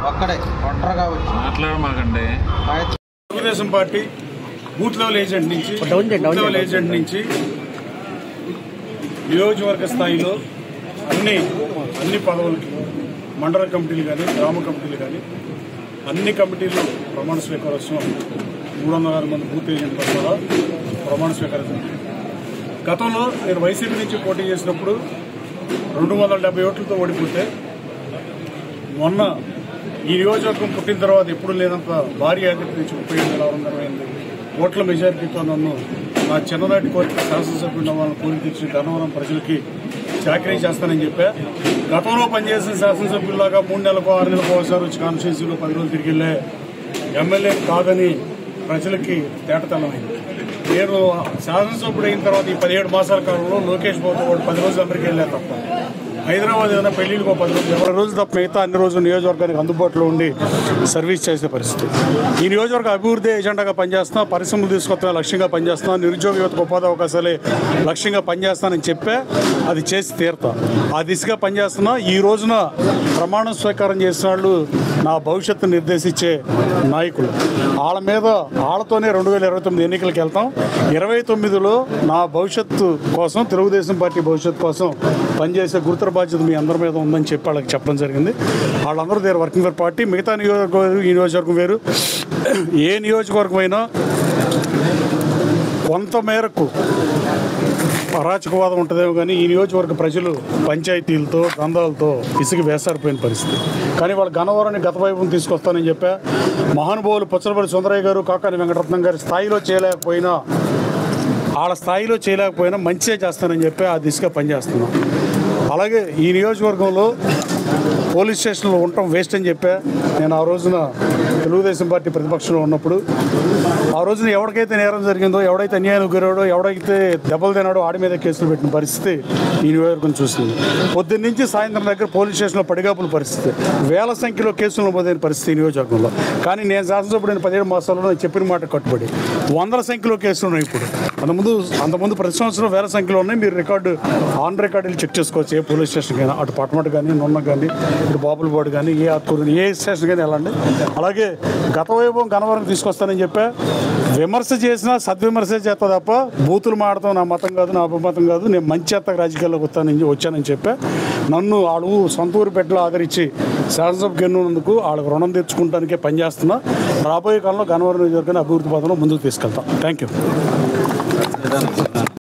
ఒక్కడే ఒంటరిగా వచ్చి మాట్లాడమాకండి. Telugu Desam party booth level agent నుంచి నియోజకవర్గ స్థాయిలో అన్ని పదవులకి మండల కమిటీలు కానీ గ్రామ కమిటీలు కానీ అన్ని కమిటీలు ప్రమాణ స్వీకారోత్సవం 306 మంది బూత్ ఏజెంట్ల ద్వారా ప్రమాణ స్వీకారం. గతంలో నేను వైసీపీ నుంచి పోటీ చేసినప్పుడు 270 ఓట్లతో ఓడిపోతే మొన్న ఈ నియోజకవర్గం పుట్టిన తర్వాత ఎప్పుడు లేనంత భారీ ఆధిక్యత నుంచి 37,628 ఓట్ల మెజారిటీతో నన్ను నా చిన్ననాటి కోరిక శాసనసభ్యులు వాళ్ళని కోరిక తెచ్చి గన్నవరం ప్రజలకి చాకరీ చేస్తానని చెప్పా. గతంలో పనిచేసిన శాసనసభ్యుల్లాగా 3 నెలలకు 6 నెలలకు ఒకసారి వచ్చి కాన్స్టిట్యూన్సీలో 10 రోజులు తిరిగి వెళ్ళే ఎమ్మెల్యే కాదని ప్రజలకి తేటతెల్లమైంది. నేను శాసనసభ్యుడు అయిన తర్వాత ఈ 17 మాసాల కాలంలో లోకేష్ బాబు వాడు 10 రోజులు అమెరికా వెళ్ళా తప్ప హైదరాబాద్ ఏదైనా పెళ్లికి 10 రోజులు 20 రోజులు తప్ప మిగతా అన్ని రోజులు నియోజకవర్గానికి అందుబాటులో ఉండి సర్వీస్ చేసే పరిస్థితి. ఈ నియోజకవర్గ అభివృద్ధి ఎజెండాగా పనిచేస్తున్నా, పరిశ్రమలు తీసుకొస్తున్నా లక్ష్యంగా పనిచేస్తున్నా, నిరుద్యోగ యువతకు ఉపాధి అవకాశాలే లక్ష్యంగా పనిచేస్తానని చెప్పే అది చేసి తీరుతా. ఆ దిశగా పనిచేస్తున్నా. ఈ రోజున ప్రమాణ స్వీకారం చేసిన వాళ్ళు నా భవిష్యత్తు నిర్దేశించే నాయకులు. వాళ్ళతోనే 2029 ఎన్నికలకు వెళ్తాం. 29లో నా భవిష్యత్తు కోసం, తెలుగుదేశం పార్టీ భవిష్యత్తు కోసం పనిచేసే గురుతర బాధ్యత మీ అందరి మీద ఉందని చెప్పి వాళ్ళకి చెప్పడం జరిగింది. వాళ్ళందరూ దేర్ వర్కింగ్ ఫర్ పార్టీ. మిగతా నియోజకవర్గం ఈ నియోజకవర్గం వేరు. ఏ నియోజకవర్గం అయినా కొంత మేరకు అరాచకవాదం ఉంటుందేమో కానీ ఈ నియోజకవర్గ ప్రజలు పంచాయతీలతో దందాలతో ఇసుక వేసారిపోయిన పరిస్థితి. కానీ వాళ్ళు గన్నవరాన్ని గత వైపును తీసుకొస్తానని చెప్పా. మహానుభావులు పుచ్చలపల్లి సుందరయ్య గారు, కాకాని వెంకటరత్నం గారి స్థాయిలో చేయలేకపోయినా వాళ్ళ స్థాయిలో చేయలేకపోయినా మంచిగా చేస్తానని చెప్పి ఆ దిశగా పనిచేస్తున్నాం. అలాగే ఈ నియోజకవర్గంలో పోలీస్ స్టేషన్లో ఉండటం వేస్ట్ అని చెప్పా. నేను ఆ రోజున తెలుగుదేశం పార్టీ ప్రతిపక్షంలో ఉన్నప్పుడు ఆ రోజున ఎవరికైతే నేరం జరిగిందో, ఎవడైతే అన్యాయానికి గురాడో, ఎవడైతే దెబ్బలు తినాడో ఆడి మీద కేసులు పెట్టిన పరిస్థితి ఈ నియోజకవర్గం చూస్తుంది. పొద్దున్న నుంచి సాయంత్రం దగ్గర పోలీస్ స్టేషన్లో పడిగాపుల పరిస్థితి, వేల సంఖ్యలో కేసులు నమోదైన పరిస్థితి ఈ నియోజకవర్గంలో. కానీ నేను శాసనసభ్యుడైన 17 మాసాల్లో నేను చెప్పిన మాట కట్టుబడి 100ల సంఖ్యలో కేసులు ఉన్నాయి. ఇప్పుడు అంతకుముందు ప్రతి సంవత్సరం వేల సంఖ్యలో ఉన్నాయి. మీరు ఆన్ రికార్డులు చెక్ చేసుకోవచ్చు. ఏ పోలీస్ స్టేషన్ కానీ, అటు పట్టమట కానీ, నున్న కానీ, ఇటు బాపులపాడు కానీ, ఏ ఆత్కూరు ఏ స్టేషన్ కానీ వెళ్ళండి. అలాగే గత వైభవం గన్నవరం తీసుకొస్తానని చెప్పా. విమర్శ చేసినా సద్విమర్శ చేస్తా తప్ప బూతులు మాడతాం నా మతం కాదు, నా అపమతం కాదు. నేను మంచి ఎత్తగా రాజకీయాల్లోకి వచ్చానని చెప్పా. నన్ను వాళ్ళు సొంత ఊరు పెట్టలో ఆదరించి శాసనసభకు ఎన్నున్నందుకు వాళ్ళకి రుణం తెచ్చుకుంటానికే పనిచేస్తున్నా. రాబోయే కాలంలో గన్నవరం నియోజకవర్గాన్ని అభివృద్ధి పథంలో ముందుకు తీసుకెళ్తాం. Thank you.